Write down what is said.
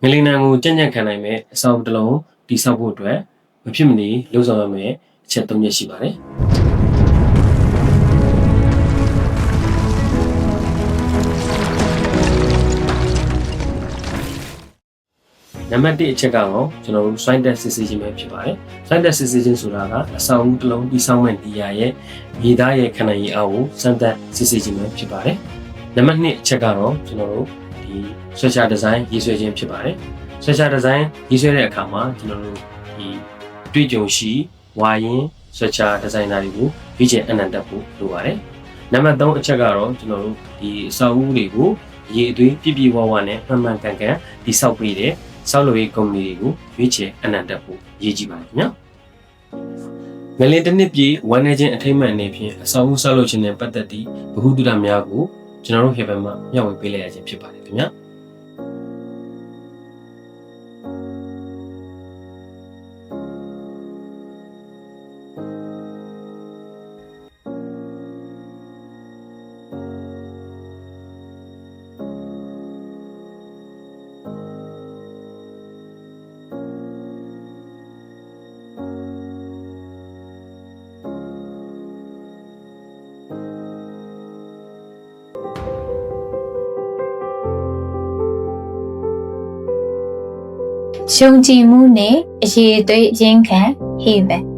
ငလင်နံကိုကြံ့ကြံ့ခံနိုင်မဲ့အဆောက်တစ်လုံးတည်ဆောက်ဖို့အတွက်မဖြစ်မနေလှုပ်ဆောင်ရမယ့်အချက်၃ချက်ရှိပါတယ်။နံပါတ်1အချက်ကတော့ကျွန်တော်တို့ soil test စစ်ဆေးခြင်းပဲဖြစ်ပါတယ်။ soil test စစ်ဆေးခြင်းဆိုတာကအဆောက်အဦတစ်လုံးတည်ဆောက်မဲ့နေရာရဲ့မြေသားရဲ့ခံနိုင်ရည်အားကိုစမ်းသပ်စစ်ဆေးခြင်းပဲဖြစ်ပါတယ်။နံပါတ်2အချက်ကတော့ကျွန်တော်တို့ဒီ structure design ရေးဆွဲခြင်းဖြစ်ပါတယ်။ structure design ရေးဆွဲတဲ့အခါမှာကျွန်တော်တို့ဒီတွေ့ကြုံရှိဝါရင် structure designer တွေကိုရွေးချယ်အနံ့တက်ဖို့လိုပါတယ်။နံပါတ်3အချက်ကတော့ကျွန်တော်တို့ဒီအဆောက်အဦတွေကိုရေအသွေးပြည့်ပြည့်ဝဝနဲ့မှန်မှန်ကန်ကန်တည်ဆောက်ပေးတဲ့ဆောက်လုပ်ရေးကုမ္ပဏီတွေကိုရွေးချယ်အနံ့တက်ဖို့ရည်ကြည်ပါတယ်ခင်ဗျာ။ငလင်တစ်နှစ်ပြည့်ဝမ်းနေခြင်းအထိမ်းအမှတ်အနေဖြင့်အဆောက်အဦဆောက်လုပ်ခြင်းနဲ့ပတ်သက်သည့်ဗဟုသုတများကိုကျွန်တော်တို့ Heaven မှာမျှဝေပေးလိုက်ရခြင်းဖြစ်ပါတယ်ခင်ဗျာ။ရှုံကြည်မှုနဲ့အရေးအသွေးရင်းခံ Heaven